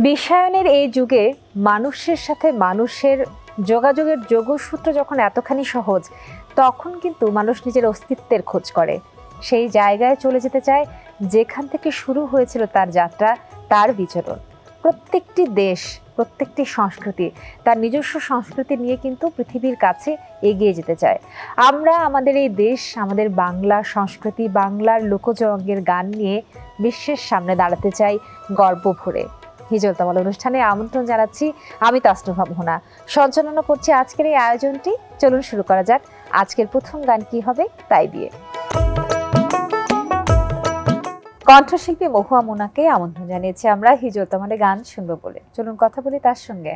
বিশ্বায়নের এই যুগে মানুষের সাথে মানুষের যোগাযোগের যোগসূত্র যখন এতখানি সহজ, তখন কিন্তু মানুষ নিজের অস্তিত্বের খোঁজ করে, সেই জায়গায় চলে যেতে চায় যেখান থেকে শুরু হয়েছিল তার যাত্রা, তার বিচরণ। প্রত্যেকটি দেশ, প্রত্যেকটি সংস্কৃতি তার নিজস্ব সংস্কৃতি নিয়ে কিন্তু পৃথিবীর কাছে এগিয়ে যেতে চায়। আমরা আমাদের এই দেশ, আমাদের বাংলা সংস্কৃতি, বাংলার লোকজ অঙ্গের গান নিয়ে বিশ্বের সামনে দাঁড়াতে চাই গর্ব ভরে। হিজল তামাল অনুষ্ঠানে আমন্ত্রণ জানাচ্ছি আমি তাসনুভা মোহনা, সঞ্চালনা করছি আজকের এই আয়োজনটি। চলুন শুরু করা যাক আজকের প্রথম গান কি হবে তাই দিয়ে। কণ্ঠশিল্পী মহুয়া মোনাকে আমন্ত্রণ জানিয়েছি আমরা হিজল তামালে গান শুনবো বলে। চলুন কথা বলি তার সঙ্গে।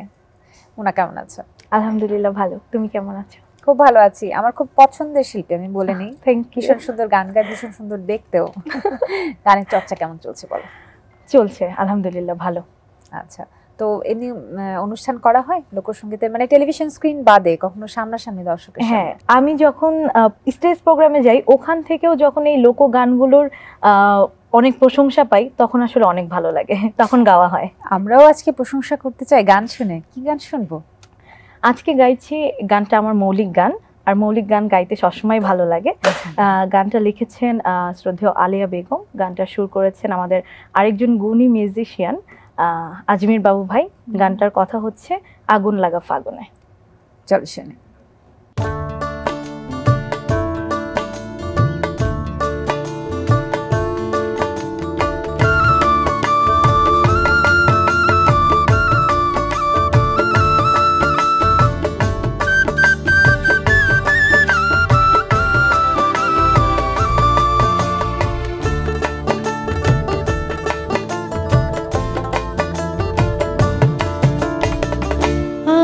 মোনা কেমন আছো? আলহামদুলিল্লাহ ভালো, তুমি কেমন আছো? খুব ভালো আছি। আমার খুব পছন্দের শিল্পী, আমি বলে নিই। Thank you. ভীষণ সুন্দর গান গায়, ভীষণ সুন্দর দেখতেও। গানের চর্চা কেমন চলছে বলো? চলছে আলহামদুলিল্লাহ ভালো। আচ্ছা, তো এমনি অনুষ্ঠান করা হয় লোকসঙ্গীতের, মানে টেলিভিশন স্ক্রিন বাদে কখনো সামনাসামনি দর্শকের সামনে? হ্যাঁ, আমি যখন স্টেজ প্রোগ্রামে যাই, ওখান থেকেও যখন এই লোক গানগুলোর অনেক প্রশংসা পাই, তখন আসলে অনেক ভালো লাগে, তখন গাওয়া হয়। আমরাও আজকে প্রশংসা করতে চাই গান শুনে। কি গান শুনবো আজকে? গাইছি গানটা আমার মৌলিক গান, আর মৌলিক গান গাইতে সবসময় ভালো লাগে। গানটা লিখেছেন শ্রদ্ধেয় আলিয়া বেগম, গানটা সুর করেছেন আমাদের আরেকজন গুণী মিউজিশিয়ান আজমির বাবু ভাই। গানটার কথা হচ্ছে আগুন লাগা ফাগুনে। চলো শুনে।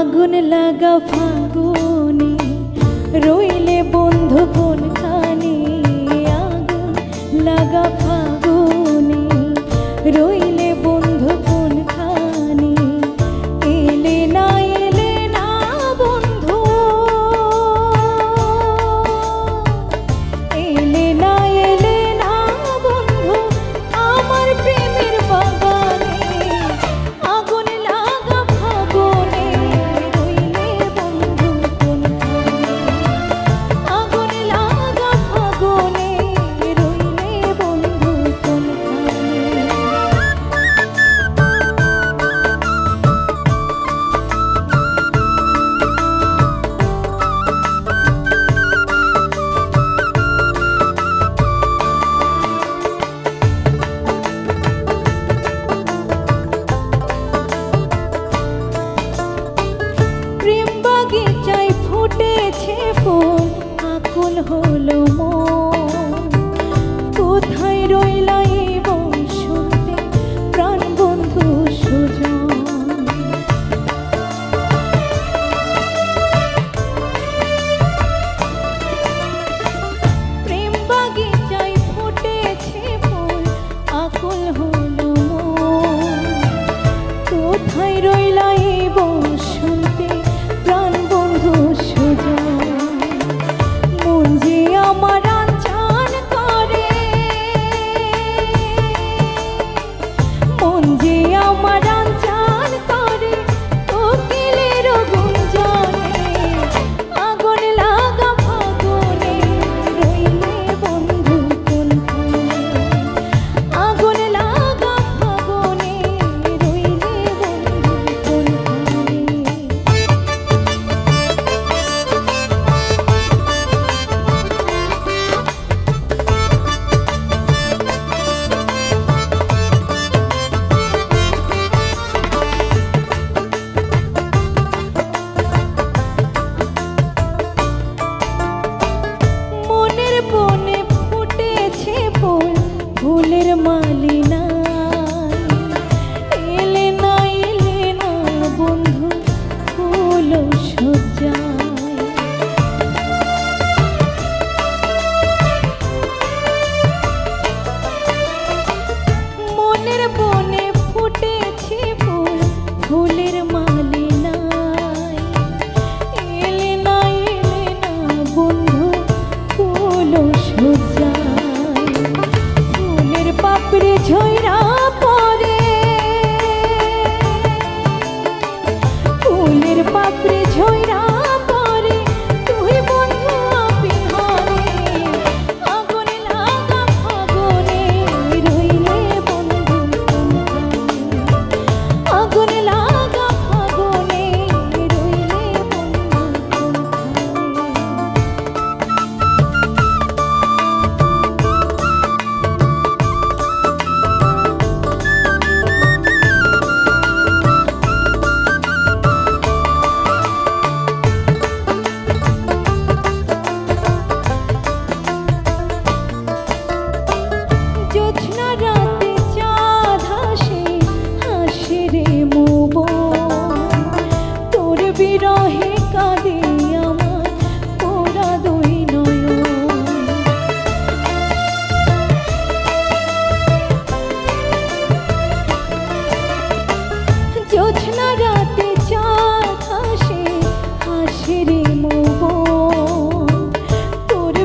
আগুন লাগা ফাগুনে রইলে বন্ধু কোনখানে, আগুন লাগা ফাগুনে রইলে বন্ধু কোনখানে, এলে না বন্ধু, এলে না বন্ধু আমার প্রেমের বাগানে, আগুন লাগা ফাগুনে রইলে বন্ধু কোনখানে, আগুন লাগা ফাগুনে রইলে বন্ধু কোনখানে। প্রেম বাগিচায় ফুটেছে ফুল, আকুল হলো মন, কোথায় রইলা এই বসন্তে প্রাণ বন্ধু সুজন। প্রেম বাগিচায় ফুটেছে ফুল, আকুল হলো মন, কোথায় রইলা এই বসন্তে প্রাণ বন্ধু সুজন। মন যে আমার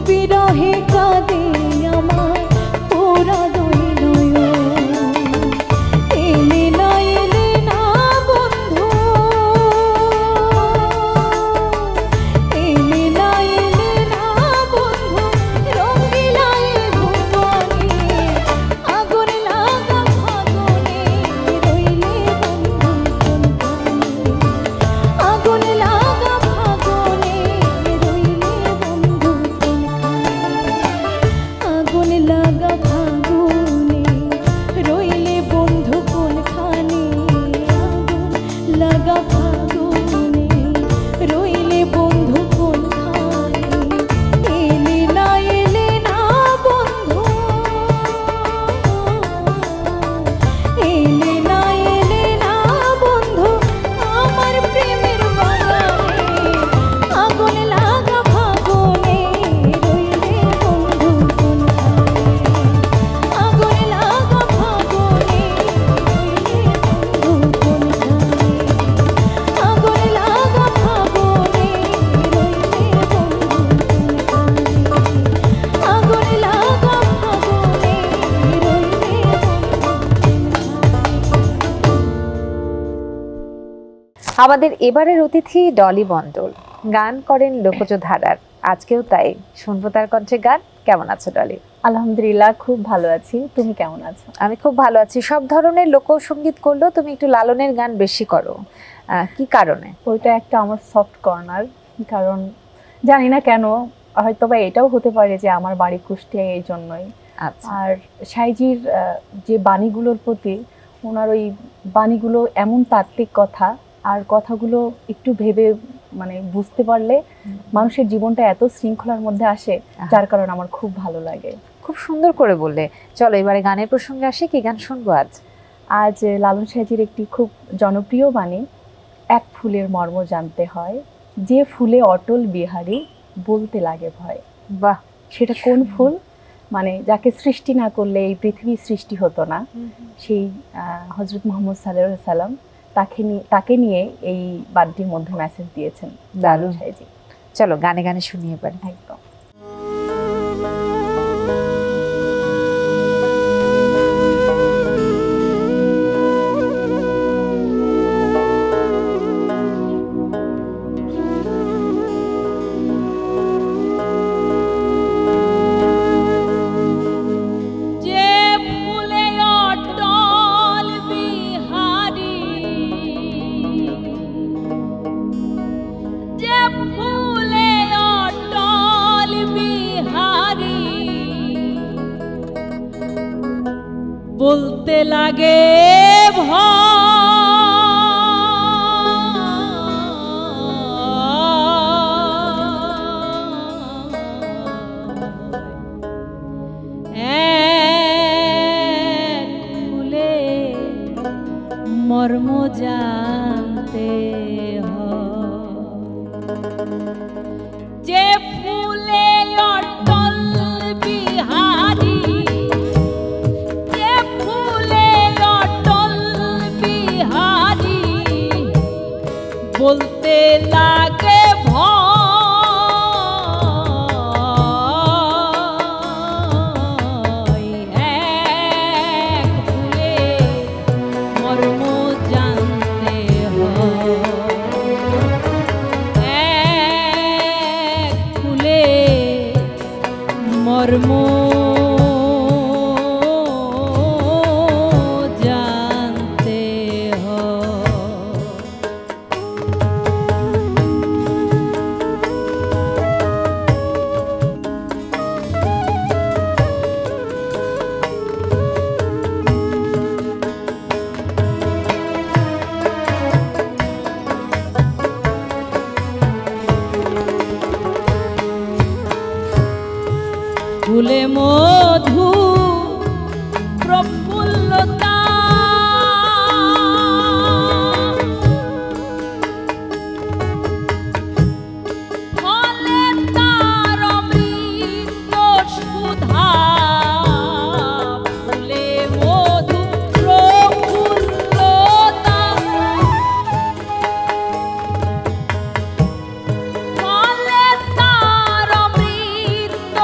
বিরহে কাঁদে আমার পোড়া দুই নয়ন। এলে না বন্ধু, এলে না বন্ধু, রঙিলা এ ভুবনে, আগুন লাগা ফাগুনে রইলে বন্ধু কোনখানে, আগুন লাগা ফাগুনে রইলে বন্ধু কোনখানে, আগুন লাগা ফাগুনে রইলে বন্ধু কোনখানে, আগুন লাগা ফাগুনে রইলে বন্ধু কোনখানে। এলে না বন্ধু, এলে না বন্ধু, আমার প্রেমের বাগানে, আগুন লাগা ফাগুনে রইলে বন্ধু কোনখানে, আগুন লাগা ফাগুনে রইলে বন্ধু কোনখানে, আগুন লাগা ফাগুনে রইলে বন্ধু কোনখানে, আগুন লাগা ফাগুনে রইলে। আমাদের এবারের অতিথি ডলি মণ্ডল, গান করেন লোকজ ধারার, আজকেও তাই শুনবো তার কণ্ঠে গান। কেমন আছো ডলি? আলহামদুলিল্লাহ, খুব ভালো আছি। তুমি কেমন আছো? আমি খুব ভালো আছি। সব ধরনের লোকসঙ্গীত করলেও তুমি একটু লালনের গান বেশি করো, কি কারণে? ওইটা একটা আমার সফট কর্নার, কারণ জানি না কেন, হয়তো বা এটাও হতে পারে যে আমার বাড়ি কুষ্টিয়ায়, এই জন্যই। আচ্ছা, আর সাইজির যে বাণীগুলোর প্রতি, ওনার ওই বাণীগুলো এমন তাত্ত্বিক কথা, আর কথাগুলো একটু ভেবে মানে বুঝতে পারলে মানুষের জীবনটা এত শৃঙ্খলার মধ্যে আসে, যার কারণে আমার খুব ভালো লাগে। খুব সুন্দর করে বললে। চলো এবারে গানের প্রসঙ্গে আসি, কি গান শুনবো আজ? আজ লালন সাইজির একটি খুব জনপ্রিয় বাণী, এক ফুলের মর্ম জানতে হয়, যে ফুলে অটল বিহারী বলতে লাগে ভয়। বাহ, সেটা কোন ফুল? মানে যাকে সৃষ্টি না করলে এই পৃথিবী সৃষ্টি হতো না, সেই হযরত মুহাম্মদ সাল্লাল্লাহু আলাইহি সাল্লাম, তাকে নিয়ে এই বাণীটির মধ্যে মেসেজ দিয়েছেন লালন সাইজি। চলো গানে গানে শুনি এবার। একদম। যে ফুলে অটল বিহারী, যে ফুলে অটল বিহারী বলতে লাগে এক ফুলে মর্ম জানতে হয়, যে ফুলে অটল বিহারী, যে ফুলে অটল বিহারী বলতে লাগে ভয়, এক ফুলে মর্ম জানতে হয়, এক ফুলে মর্ম জানতে হয়। ফুলে মধু প্রফুল্লতা, ফলে তার অমৃত সুধা, ফুলে মধু প্রফুল্লতা, ফলে তার অমৃত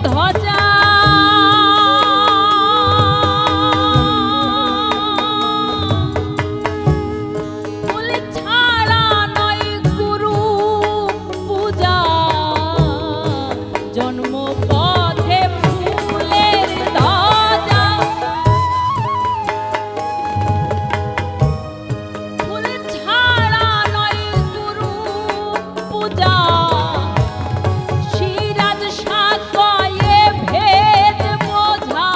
ধ্বজা ফুল ছাড়া নয় গুরু পূজা জন্ম পথে ফুলের ধ্বজা ফুল ছাড়া নয় গুরু পূজা সিরাজ সাকয়ে ভেদ বোঝা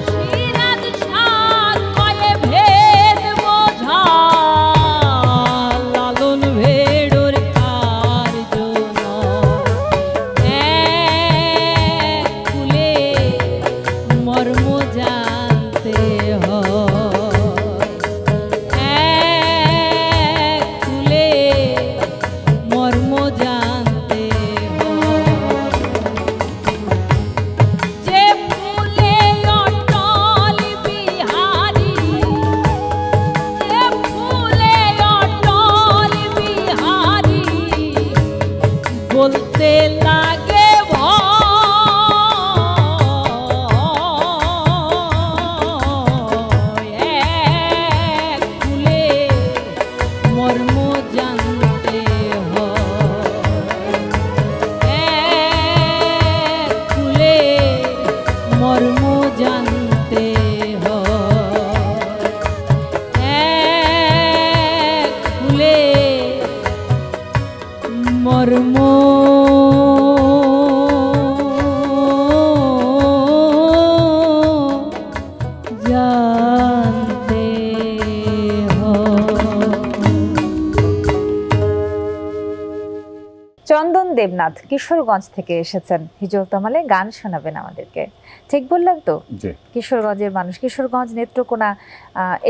সিরাজ সাকয়ে ভেদ বোঝা লালন ভেড়োর কার্য এক ফুলে মর্ম জানতে এক ফুলে মর্ম জানতে যে ফুলে অটল বিহারী যে ফুলে অটল বিহারী বলতে লাগে এক ফুলে মর্ম জানতে এক ফুলে মর্ম জানতে এক ফুলে মর্ম জানতে চন্দন দেবনাথ কিশোরগঞ্জ থেকে এসেছেন হিজল তামালে গান শোনাবেন আমাদেরকে, ঠিক বললাম তো? জি কিশোরগঞ্জের মানুষ, কিশোরগঞ্জ, নেত্রকোনা,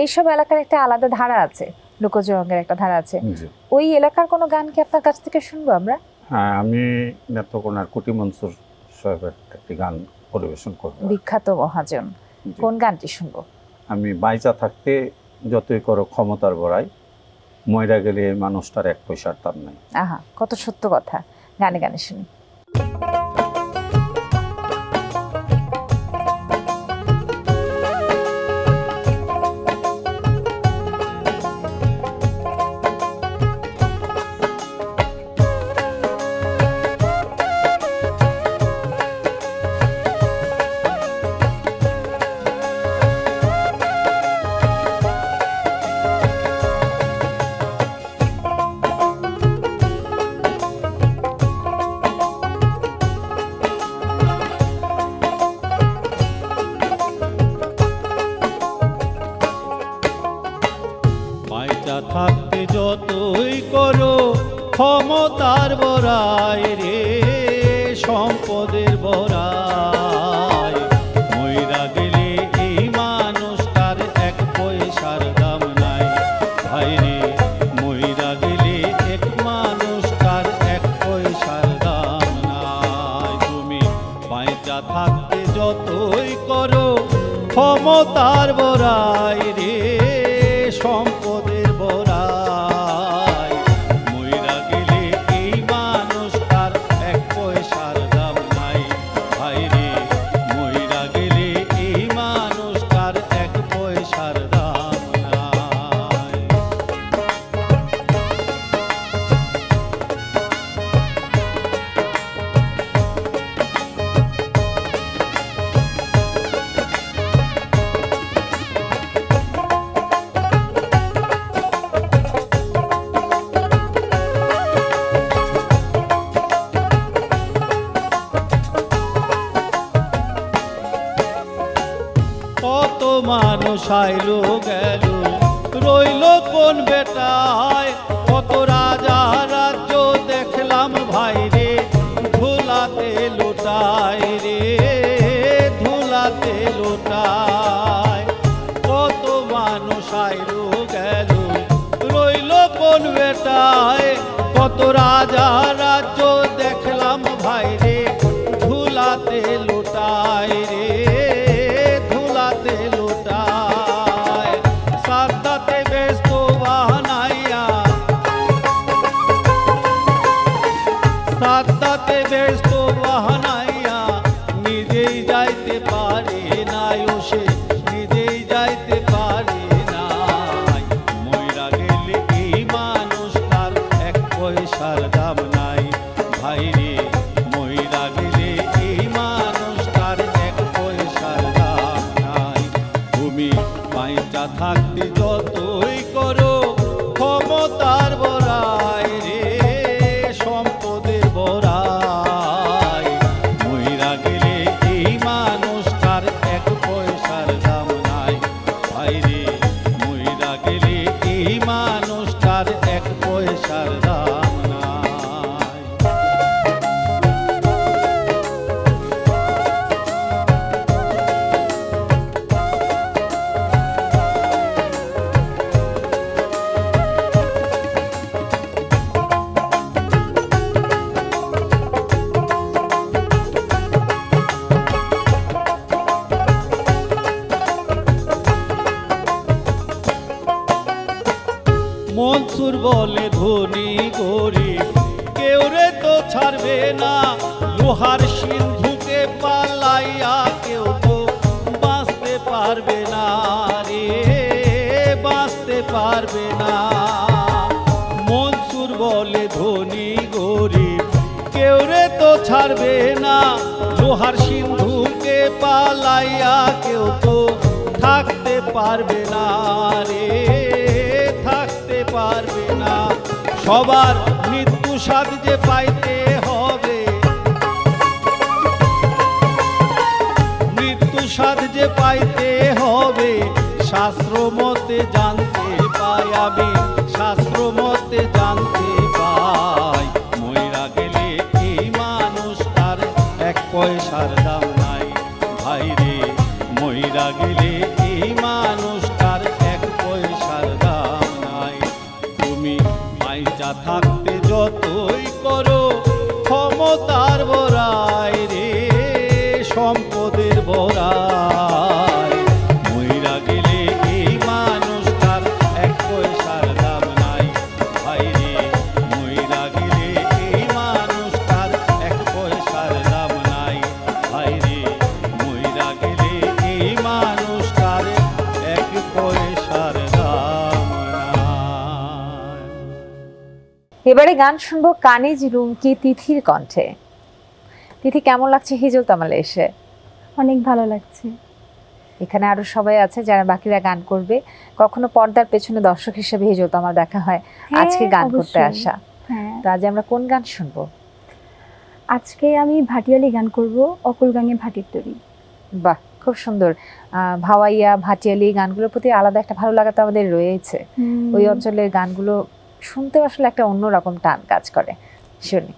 এইসব এলাকার একটা আলাদা ধারা আছে, লোকজ রঙের একটা ধারা আছে। জি ওই এলাকার কোনো গান কি আপনার কাছ থেকে শুনবো আমরা? হ্যাঁ, আমি নেত্রকোনার কুটি মনসুর সাহেবের একটি গান পরিবেশন করব। বিখ্যাত মহাজন, জি। কোন গানটি শুনবো? আমি বাইচা থাকতে যতই করো ক্ষমতার বড়াই, ময়রা গেলে এই মানুষটার এক পয়সার দাম নাই। আহা, কত সত্য কথা, গানে গানে শুনি। বাইচা থাকতে যতই করো ক্ষমতার বড়াই রে, সম্পদের বড়াই, মইরা গেলে এই মানুষটার এক পয়সার দাম নাই। ভাই রে, মইরা গেলে এক মানুষটার এক পয়সার দাম নাই। তুমি বাইচা থাকতে যতই করো ক্ষমতার বড়াই রে, সম্পদের বড়াই, মইরা গেলে এই মানুষটার এক পয়সার দাম নাই। ভাই রে, মইরা গেলে এই মানুষটার এক পয়সার দাম নাই। কত মানুষ আইলো গেল, রইল কোন বেটায়, কত রাজা রাজ্য দেখলাম ভাই রে, ধুলাতে লুটায় রে, ধুলাতে লুটায়। কত মানুষ আইলো গেল, রইল কোন বেটায়, কত রাজা রাজ্য দেখলাম ভাই রে, ধুলাতে লুটায় রে, ধুলাতে লুটায়। সাদাতে ব্যস্ত বানাইয়া বলে ধনী গরিব কেউ রে তো ছাড়বে না, লোহার সিন্ধুকে পালাইয়া কেউ তো বাঁচতে পারবে না রে, বাঁচতে পারবে না। মনসুর বলে ধনী গরিব কেউ রে তো ছাড়বে না, লোহার সিন্ধুকে পালাইয়া কেউ তো থাকতে পারবে না রে, থাকতে পারবে না। সবার মৃত্যু স্বাদ যে পাইতে হবে, মৃত্যু স্বাদ যে পাইতে হবে, শাস্ত্র মতে জানতে পাই আমি, শাস্ত্র মতে জানতে পাই। মইরা গেলে এই মানুষটার এক পয়সার দাম নাই ভাই রে, মইরা গেলে এই মানুষটার এক পয়সার দাম নাই। তুমি মাইজা থাকতে যতই করো ক্ষমতার বড়াই রে, সম্পদের বড়াই, মইরা গেলে এই মানুষটার এক পয়সার দাম নাই ভাই রে, মইরা গেলে এই মানুষটার এক পয়সার দাম নাই ভাই রে, মইরা গেলে এই মানুষটার এক পয়সার দাম নাই। এবারে গান শুনবো কানিজ রুমকি তিথির কণ্ঠে। তিথি, কেমন লাগছে হিজল তামালে এসে? অনেক ভালো লাগছে। এখানে আরো সবাই আছে যারা বাকিরা গান করবে, কখনো পর্দার পেছনে দর্শক হিসেবে হিজল তামাল দেখা হয়, আজকে গান করতে আসা। হ্যাঁ, তো আজ আমরা কোন গান শুনবো? আজকে আমি ভাটিয়ালি গান করব, অকুল গাঙে ভাটির তরি। বাহ, খুব সুন্দর। ভাওয়াইয়া ভাটিয়ালি গানগুলোর প্রতি আলাদা একটা ভালো লাগা তো আমাদের রয়েছে। ওই অঞ্চলের গানগুলো শুনতে আসলে একটা অন্যরকম টান কাজ করে। শুনি।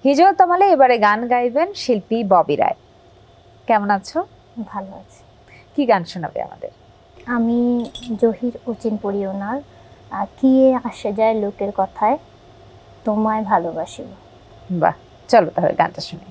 হিজল তামালে এবারে গান গাইবেন শিল্পী ববি রায়। কেমন আছো? ভালো আছে। কি গান শোনাবে আমাদের? আমি জহির অচিনপুরি ওনার কি আসে যায় লোকের কথায় তোমায় ভালোবাসিব। বাহ, চলো তাহলে গানটা শুনি।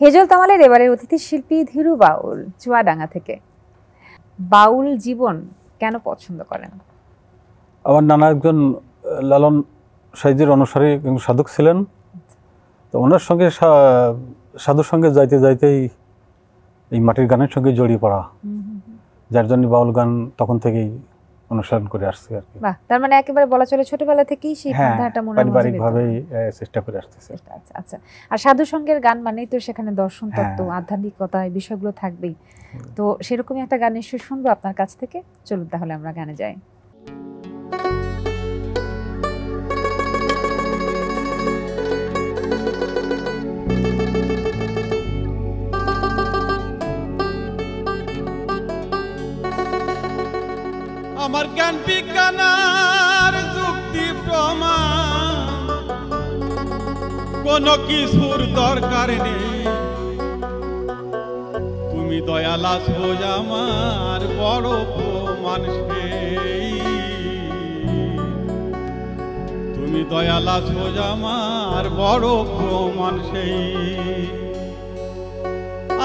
হেজল তামালের এবারের অতিথি শিল্পী ধীরু বাউল চুয়াডাঙ্গা থেকে। বাউল জীবন কেন পছন্দ করেন? আমার নানা একজন লালন সাইজের অনুসারী সাধক ছিলেন। তো ওনার সঙ্গে সাধুর সঙ্গে যাইতে যাইতেই এই মাটির গানের সঙ্গে জড়িয়ে পড়া, যার জন্য বাউল গান তখন থেকেই অনুসরণ করে আসছে আর কি। বাহ, তার মানে একেবারে বলা চলে ছোটবেলা থেকেই সেই ধারাটা মনে পারিবারিকভাবেই চেষ্টা করে আসতেছে। আচ্ছা আচ্ছা। আর সাধু সঙ্গের গান মানেই তো সেখানে দর্শন তত্ত্ব, আধ্যাত্মিকতা, এই বিষয়গুলো থাকবেই। তো সেরকমই একটা গান নিশ্চয়ই শুনবো আপনার কাছ থেকে। চলুন তাহলে আমরা গানে যাই। আমার জ্ঞান বিজ্ঞানের যুক্তি প্রমাণ কোনো কিছুর দরকার নেই, তুমি দয়াল আছো আমার বড় প্রমাণ সেই, তুমি দয়াল আছো আমার বড় প্রমাণ সেই।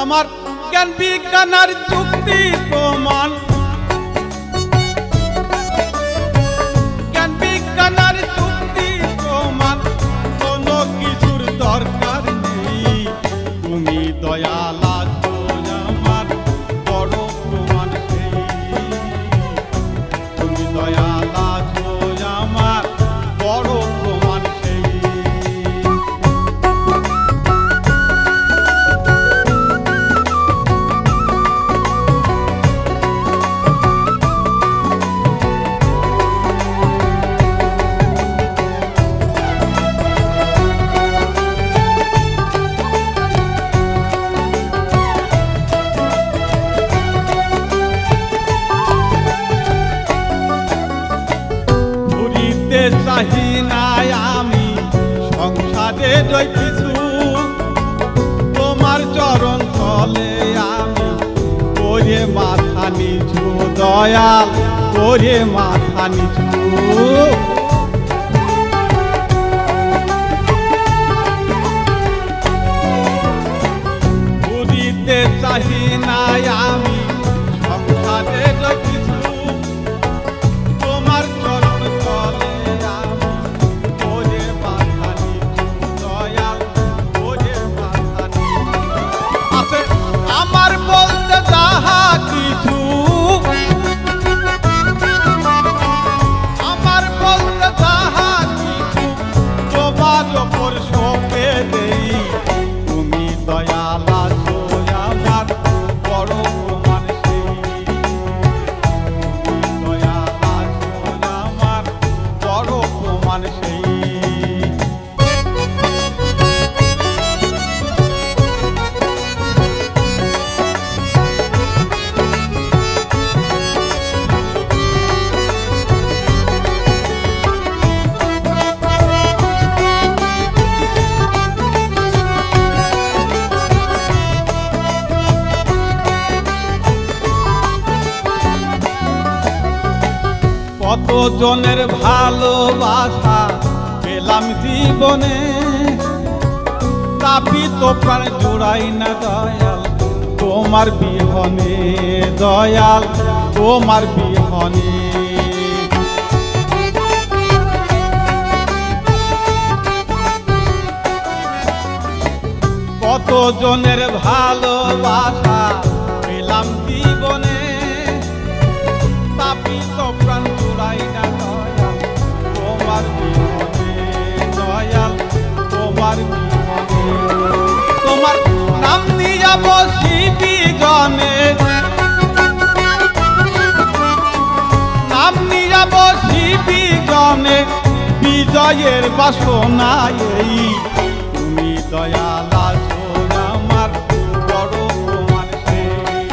আমার জ্ঞান বিজ্ঞানের যুক্তি প্রমাণ, বিজ্ঞানের যুক্তি প্রমাণ কোনো কিছুর দরকার নেই, তুমি দয়াল আছো আমার বড় প্রমাণ সেই, তুমি দয়াল আছো আমার বড় প্রমাণ সেই। চাহি নাই আমি সংসারে রই কিছু, তোমার চরণ তলে আমি করে মাথা নিচু, দয়াল করে মাথা নিচু। ঘুরিতে চাহি নাই আমি সংসারে রই কিছু, তোমার চরণ তলে আমার বলতে তাহা কিছু, আমার বলতে তাহা কিছু তোমার ওপর সঁপে দেই, তুমি দয়াল আছো আমার বড় প্রমাণ সেই, তুমি দয়াল আছো আমার বড় প্রমাণ সেই। কত জনের ভালোবাসা পেলাম জীবনে, তাপিত প্রাণ জুড়াই না দয়াল তোমার বিহনে, দয়াল তোমার বিহনে। কত জনের ভালোবাসা পেলাম জীবনে, তাপিত প্রাণ জুড়াই না দয়াল তোমার বিহনে, দয়াল তোমার বিহনে। তোমার নাম নিয়া বসিবি জনে, নাম নিয়া বসিবি জনে, বিজয়ের বাসনা এই, তুমি দয়াল আছো আমার বড় প্রমাণ সেই,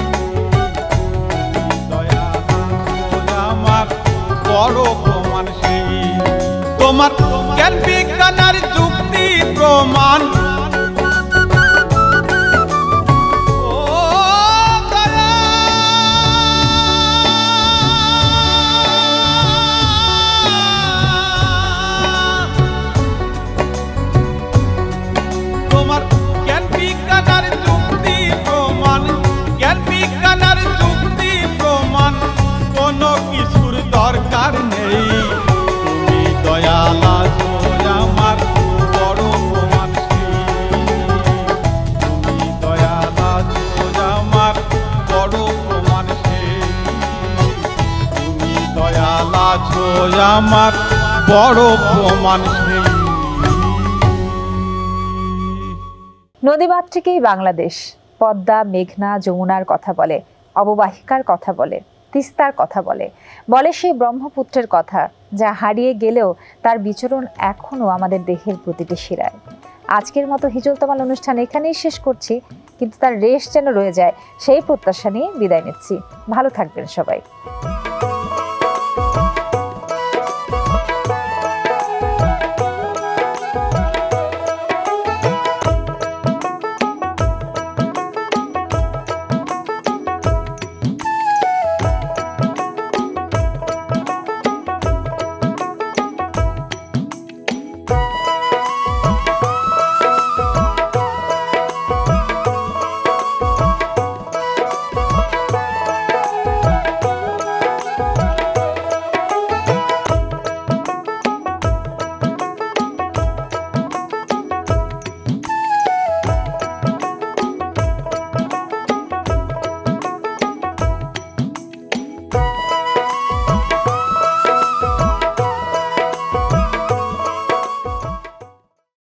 তুমি দয়াল আছো আমার বড় প্রমাণ সেই। তোমার জ্ঞান বিজ্ঞানের যুক্তি প্রমাণ, তোমার জ্ঞান বিজ্ঞানের যুক্তি প্রমাণ, জ্ঞান বিজ্ঞানের যুক্তি প্রমাণ কোনো কিছুর দরকার নেই, তুমি দয়াল আছো আছো আমার বড় প্রমাণ সেই। নদীমাতৃকেই বাংলাদেশ পদ্মা, মেঘনা, যমুনার কথা বলে, অববাহিকার কথা বলে, তিস্তার কথা বলে, বলে সেই ব্রহ্মপুত্রের কথা, যা হারিয়ে গেলেও তার বিচরণ এখনো আমাদের দেহের প্রতিটি শিরায়। আজকের মতো হিজল তমাল অনুষ্ঠান এখানেই শেষ করছি, কিন্তু তার রেশ যেন রয়ে যায় সেই প্রত্যাশা নিয়ে বিদায় নিচ্ছি। ভালো থাকবেন সবাই।